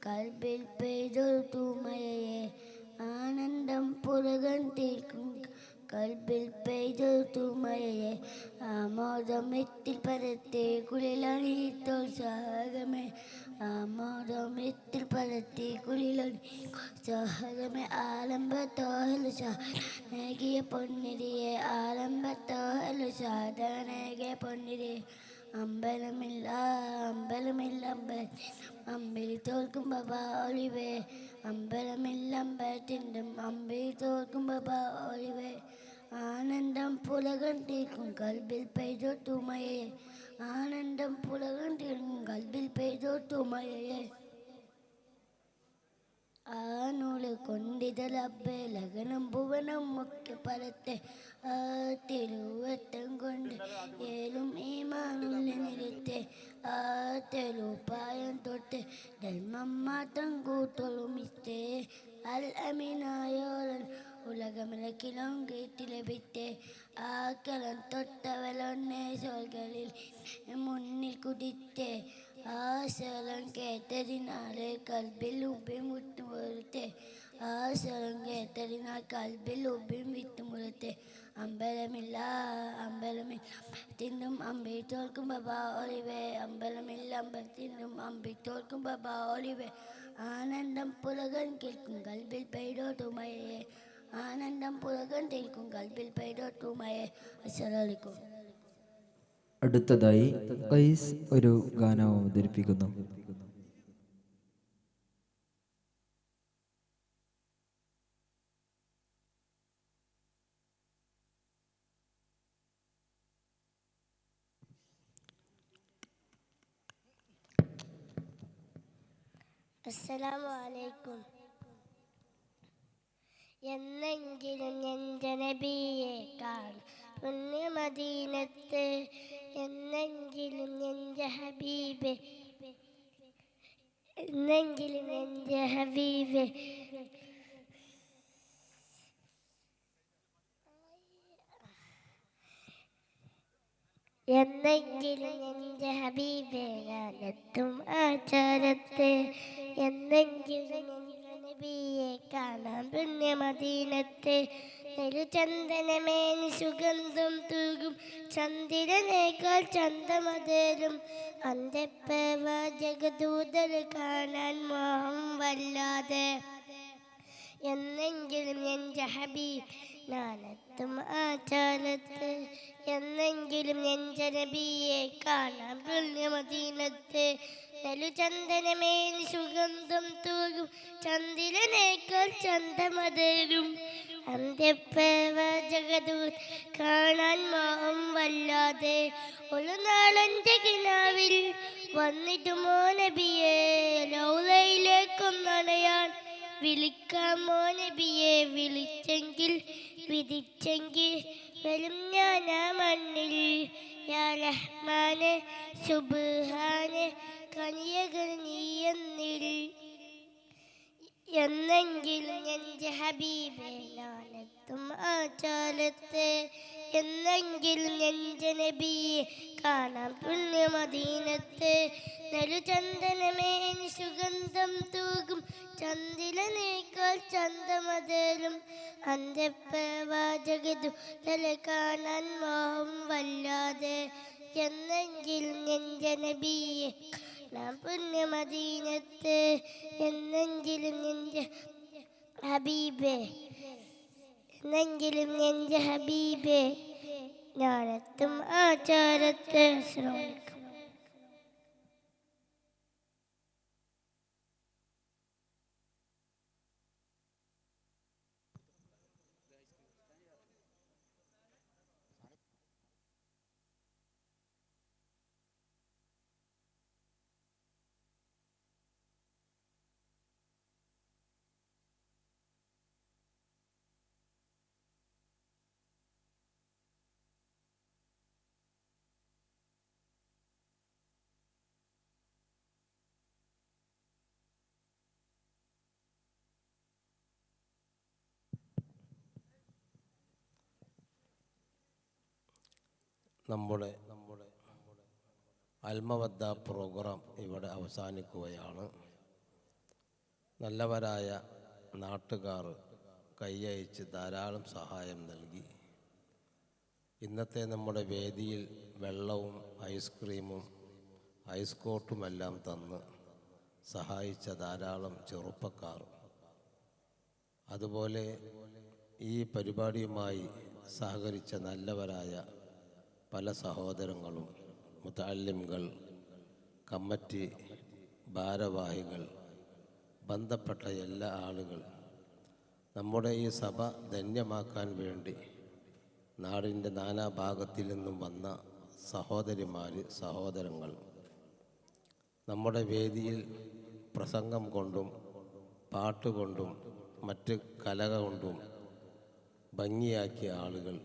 കൽബിൽ പെയ്തൊരു മഴയെ ആനന്ദം പുലകൻ തീർക്കും കൽബിൽ പെയ്തൊരു മഴയെ ആമോദമെത്തിൽ പരത്തെ കുളിലണിത്തോത്സാഹമേ ആമോദമെത്തിൽ പരത്തെ കുളിലണിത്തോത്സാഹമേ ആലംബത്തോഹല സാധനേകിയ പൊന്നിരിയെ ആലംബത്തോഹല സാധനേകിയ പൊന്നിരിയെ അമ്പലമില്ല അമ്പലമില്ല അമ്പലി തോൽക്കും ബാബ ഒളിവേ അമ്പലമില്ല അമ്പലത്തിൻ്റെ അമ്പലി തോൽക്കും ബാബ ഒളിവേ ആനന്ദം പുലകൻ തീർക്കും കൽബിൽ പെയ്തോ തുമയെ ആനന്ദം പുലകൻ തീർക്കും കൽബിൽ പെയ്തോ തുമയെ ആ നൂല് കൊണ്ടിതലബ്ബേ ലഗനം ഭുവനം ഒക്കെ പരത്തെ ആ തിരുവട്ടം കൊണ്ട് ഏലും ഈമാനുള്ളിൽ നിരത്തെ ആ തെരുപ്പായം തൊട്ട് ധർമ്മം മാത്രം കൂട്ടൊളുമിത്തേ അൽ അമീനായോരൻ ഉലകമിലക്കിലും കേട്ടി ലഭിത്തേ ആ കലം തൊട്ടവലൊന്നേ സോൾകളിൽ മുന്നിൽ കുതിത്തേ ആ സ്വരം കേട്ടതിനാലെ കൽബിൽ ഉബ്ബിയും വിട്ടുമുറത്തെ ആ സ്വരം കേട്ടതിനാൽ കൽബിൽ ഉബ്ബിയും വിട്ടുമുറത്തെ അമ്പലമില്ല അമ്പലമില്ല അമ്പലത്തിനും അമ്പിത്തോൽക്കും ബാബ ഒളിവേ അമ്പലമില്ല അമ്പലത്തിനും അമ്പിത്തോൽക്കും ബാബ ഒളിവേ ആനന്ദം പുലകൻ കേൾക്കും കൽബിൽ പെയ്തോ തുമയെ ആനന്ദം പുലകൻ കേൾക്കും കൽബിൽ പെയ്തോ തുമയെ. അസ്സലാമു അലൈക്കും. അടുത്തതായി ഖൈസ് ഒരു ഗാനം അവതരിപ്പിക്കുന്നു. അസ്സലാമു അലൈക്കും. എന്നെങ്കിലും എൻ്റെ നബിയെ കാണാം പുണ്യമദീനത്ത് എന്നെങ്കിലും എൻ്റെ ഹബീബ് എന്നെങ്കിലും എൻ്റെ ഹബീബ് എന്നെങ്കിലും എൻ്റെ ഹബീബേ ഞാനെത്തും ആചാരത്തെ എന്നെങ്കിലും എൻ്റെ നബിയെ കാണാം പുണ്യമദീനത്തെ നെലുചന്ദനമേനി സുഗന്ധം തൂകും ചന്ദ്രനേക്കാൾ ചന്തമതേരും അന്തപ്പേവ ജഗദൂതർ കാണാൻ മോഹം വല്ലാതെ എന്നെങ്കിലും എൻ്റെ ഹബീബ് ഞാനെത്തും ആചാരത്ത് എന്നെങ്കിലും എൻ്റെ നബിയെ കാണാം പുണ്യമദീനത്ത് നെലുചന്ദനമേനി സുഗന്ധം തൂകും ചന്ദ്രനേക്കാൾ ചന്തമതേരും അന്ത്യപ്പേവ ജഗദൂത് കാണാൻ മോഹം വല്ലാതെ ഒരു നാളെൻ്റെ കിനാവിൽ വന്നിട്ടുമോ നബിയെ ലൗലയിലേക്കൊന്നണയാൻ വിളിക്കാമോ നബിയെ വിളിച്ചെങ്കിൽ വിധിച്ചെങ്കിൽ വരും ഞാൻ ആ മണ്ണിൽ യാ റഹ്മാനെ സുബ്ഹാനെ കനിയകൾ നീ എന്നിൽ എന്നെങ്കിലും എൻ്റെ ഹബീബേ ഞാനെത്തും ആചാരത്തെ എന്നെങ്കിലും എൻ്റെ നബിയെ കാണാം പുണ്യമദീനത്തെ നെലുചന്ദനമേനി സുഗന്ധം തൂകും ചന്ദ്രനേക്കാൾ ചന്തമതേലും അന്തപ്പേവ ജഗദൂതർ കാണാൻ മോഹം വല്ലാതെ എന്നെങ്കിലും എൻ്റെ നബിയെ നാം പുണ്യമദീനത്ത് എന്നെങ്കിലും എൻ്റെ ഹബീബേ എന്നെങ്കിലും എൻ്റെ ഹബീബേ ഞാനെത്തും ആചാരത്തെ. അസ്സലാമു അലൈക്കും. നമ്മുടെ അൽമവദ്ദ പ്രോഗ്രാം ഇവിടെ അവസാനിക്കുകയാണ്. നല്ലവരായ നാട്ടുകാർ കൈയയച്ച് ധാരാളം സഹായം നൽകി. ഇന്നത്തെ നമ്മുടെ വേദിയിൽ വെള്ളവും ഐസ്ക്രീമും ഐസ്കോട്ടുമെല്ലാം തന്ന് സഹായിച്ച ധാരാളം ചെറുപ്പക്കാർ, അതുപോലെ ഈ പരിപാടിയുമായി സഹകരിച്ച നല്ലവരായ പല സഹോദരങ്ങളും, മുതഅല്ലിംകൾ, കമ്മിറ്റി ഭാരവാഹികൾ, ബന്ധപ്പെട്ട എല്ലാ ആളുകൾ, നമ്മുടെ ഈ സഭ ധന്യമാക്കാൻ വേണ്ടി നാടിൻ്റെ നാനാഭാഗത്തിൽ നിന്നും വന്ന സഹോദരിമാർ, സഹോദരങ്ങൾ, നമ്മുടെ വേദിയിൽ പ്രസംഗം കൊണ്ടും പാട്ടുകൊണ്ടും മറ്റ് കലക കൊണ്ടും ഭംഗിയാക്കിയ ആളുകൾ,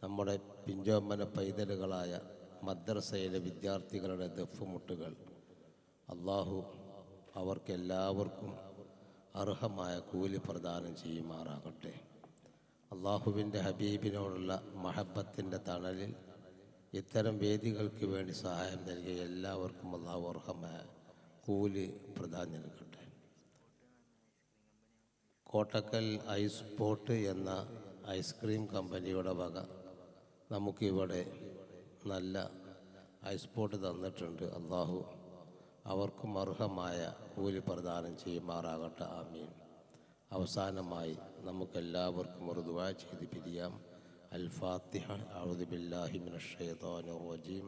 നമ്മുടെ പിഞ്ചോമ്പന പൈതലുകളായ മദ്രസയിലെ വിദ്യാർത്ഥികളുടെ ദഫ്മുട്ടുകൾ, അള്ളാഹു അവർക്കെല്ലാവർക്കും അർഹമായ കൂലി പ്രദാനം ചെയ്യുമാറാകട്ടെ. അള്ളാഹുവിൻ്റെ ഹബീബിനോടുള്ള മഹബത്തിൻ്റെ തണലിൽ ഇത്തരം വേദികൾക്ക് വേണ്ടി സഹായം നൽകിയ എല്ലാവർക്കും അള്ളാഹു അർഹമായ കൂലി പ്രദാനം നൽകട്ടെ. കോട്ടക്കൽ ഐസ് പോട്ട് എന്ന ഐസ്ക്രീം കമ്പനിയുടെ വക നമുക്കിവിടെ നല്ല ഐസ് പോട്ട് തന്നിട്ടുണ്ട്. അള്ളാഹു അവർക്കും അർഹമായ കൂലി പ്രദാനം ചെയ്യുമാറാകട്ടെ. ആമീൻ. അവസാനമായി നമുക്കെല്ലാവർക്കും ഒരു ദുആ ചെയ്ത് പിരിയാം. അൽ-ഫാത്തിഹ. അഊദു ബില്ലാഹി മിനശ് ശൈത്വാനിർ റജീം.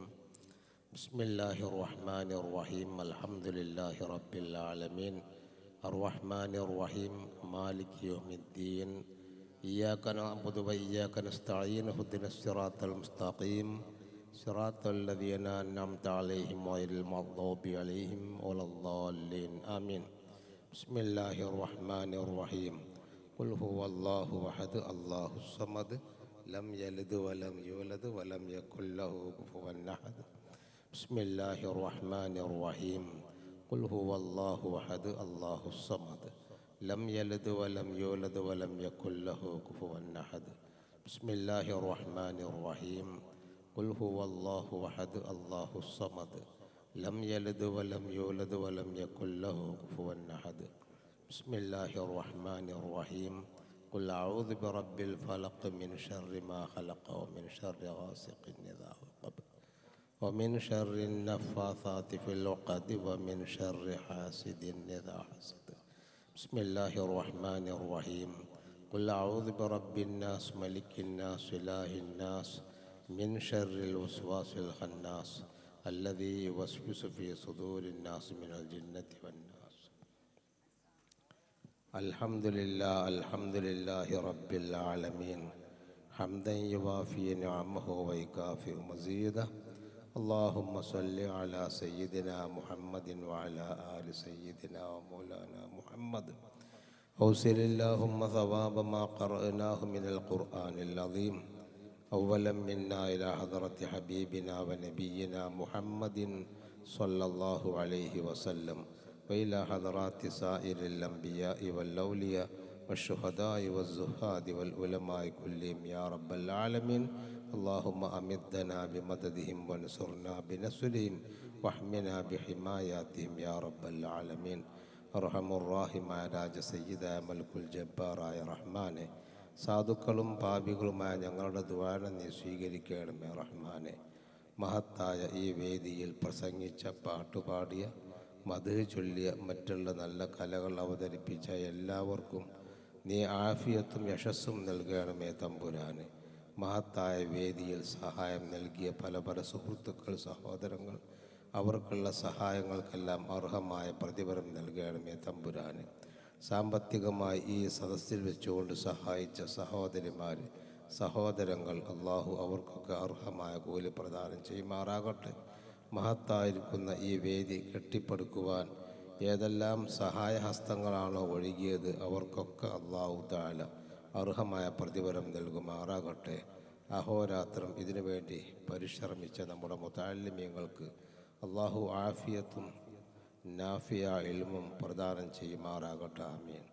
ബിസ്മില്ലാഹിർ റഹ്മാനിർ റഹീം. അൽഹംദുലില്ലാഹി റബ്ബിൽ ആലമീൻ. അർ-റഹ്മാനിർ റഹീം. മാലികി യൗമിദ്ദീൻ. ഇയ്യാക നഅ്ബുദു വ ഇയ്യാക നസ്തഈൻ. ഇഹ്ദിനസ് സിറാത്തൽ മുസ്തഖീം. صراط الذين أنعمت عليهم غير المغضوب عليهم ولا الضالين آمين. بسم الله الرحمن الرحيم. قل هو الله أحد الله الصمد لم يلد ولم يولد ولم يكن له كفوا أحد. بسم الله الرحمن الرحيم. قل هو الله أحد الله الصمد لم يلد ولم يولد ولم يكن له كفوا أحد. بسم الله الرحمن الرحيم. قل هو الله أحد الله الصمد لم يلد ولم يولد ولم يكن له كفوا أحد. بسم الله الرحمن الرحيم. قل أعوذ برب الفلق من شر ما خلق ومن شر غاسق إذا وقب ومن شر النفاثات في العقد ومن شر حاسد إذا حسد. بسم الله الرحمن الرحيم. قل أعوذ برب الناس ملك الناس إله الناس من شر الوسواس الخناس الذي يوسوس في صدور الناس من الجنة والناس. الحمد لله رب العالمين حمدا يوافي نعمه ويكافئ مزيده. اللهم صل على سيدنا محمد وعلى آل سيدنا ومولانا محمد. أوصل اللهم ثواب ما قرأناه من القرآن العظيم أولا منا إلى حضرة حبيبنا ونبينا محمد صلى الله عليه وسلم وإلى حضرات سائر الأنبياء والأولياء والشهداء والزهاد والعلماء كلهم يا رب العالمين. اللهم أمدنا بمددهم وانصرنا بنصرهم واحمنا بحماياتهم يا رب العالمين. أرحم الراحمين രാജ സയ്യിദായ മൽക്കുൽ ജബ്ബാറായ റഹ്മാനെ, സാധുക്കളും പാപികളുമായ ഞങ്ങളുടെ ദുആന നീ സ്വീകരിക്കണമേ റഹ്മാനെ. മഹത്തായ ഈ വേദിയിൽ പ്രസംഗിച്ച, പാട്ടുപാടിയ, മദ്ഹ് ചൊല്ലിയ, മറ്റുള്ള നല്ല കലകൾ അവതരിപ്പിച്ച എല്ലാവർക്കും നീ ആഫിയത്തും യശസ്സും നൽകണമേ തമ്പുരാനെ. മഹത്തായ വേദിയിൽ സഹായം നൽകിയ പല പല സുഹൃത്തുക്കൾ, സഹോദരങ്ങൾ, അവർക്കുള്ള സഹായങ്ങൾക്കെല്ലാം അർഹമായ പ്രതിഫലം നൽകണമേ തമ്പുരാനെ. സാമ്പത്തികമായി ഈ സദസ്സിൽ വെച്ചുകൊണ്ട് സഹായിച്ച സഹോദരിമാർ, സഹോദരങ്ങൾ, അള്ളാഹു അവർക്കൊക്കെ അർഹമായ കൂലി പ്രദാനം ചെയ്യുമാറാകട്ടെ. മഹത്തായിരിക്കുന്ന ഈ വേദി കെട്ടിപ്പടുക്കുവാൻ ഏതെല്ലാം സഹായഹസ്തങ്ങളാണോ ഒഴുകിയത് അവർക്കൊക്കെ അള്ളാഹു തആല അർഹമായ പ്രതിഫലം നൽകുമാറാകട്ടെ. അഹോരാത്രം ഇതിനു വേണ്ടി പരിശ്രമിച്ച നമ്മുടെ മുതഅല്ലിമീങ്ങൾക്ക് അള്ളാഹു ആഫിയത്തും നാഫിയ ഇൽമും പ്രദാനം ചെയ്യുമാറാകട്ടെ. ആമീൻ.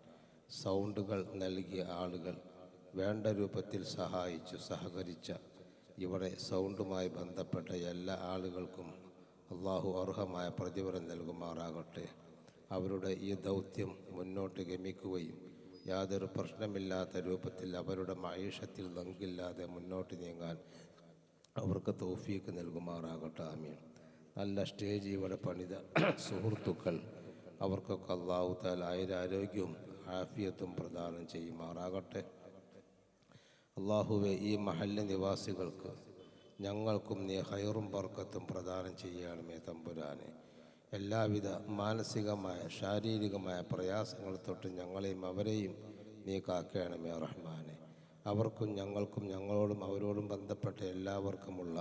സൗണ്ടുകൾ നൽകിയ ആളുകൾ, വേണ്ട രൂപത്തിൽ സഹായിച്ചു സഹകരിച്ച ഇവിടെ സൗണ്ടുമായി ബന്ധപ്പെട്ട എല്ലാ ആളുകൾക്കും അള്ളാഹു അർഹമായ പ്രതിഫലം നൽകുമാറാകട്ടെ. അവരുടെ ഈ ദൗത്യം മുന്നോട്ട് ഗമിക്കുകയും യാതൊരു പ്രശ്നമില്ലാത്ത രൂപത്തിൽ അവരുടെ മൈഷത്തിൽ പങ്കില്ലാതെ മുന്നോട്ട് നീങ്ങാൻ അവർക്ക് തൗഫീക്ക് നൽകുമാറാകട്ടെ. ആമീൻ. നല്ല സ്റ്റേജ് ഇവിടെ പണിത സുഹൃത്തുക്കൾ, അവർക്കൊക്കെ അല്ലാഹു തആല ആയുരാരോഗ്യവും ആഫിയത്തും പ്രദാനം ചെയ്യുമാറാകട്ടെ. അല്ലാഹുവേ, ഈ മഹല്ല് നിവാസികൾക്ക് ഞങ്ങൾക്കും നീ ഖൈറും ബർക്കത്തും പ്രദാനം ചെയ്യണമേ തമ്പുരാനെ. എല്ലാവിധ മാനസികമായ ശാരീരികമായ പ്രയാസങ്ങൾ തൊട്ട് ഞങ്ങളെയും അവരെയും നീ കാക്കണമേ റഹ്മാനെ. അവർക്കും ഞങ്ങൾക്കും ഞങ്ങളോടും അവരോടും ബന്ധപ്പെട്ട എല്ലാവർക്കുമുള്ള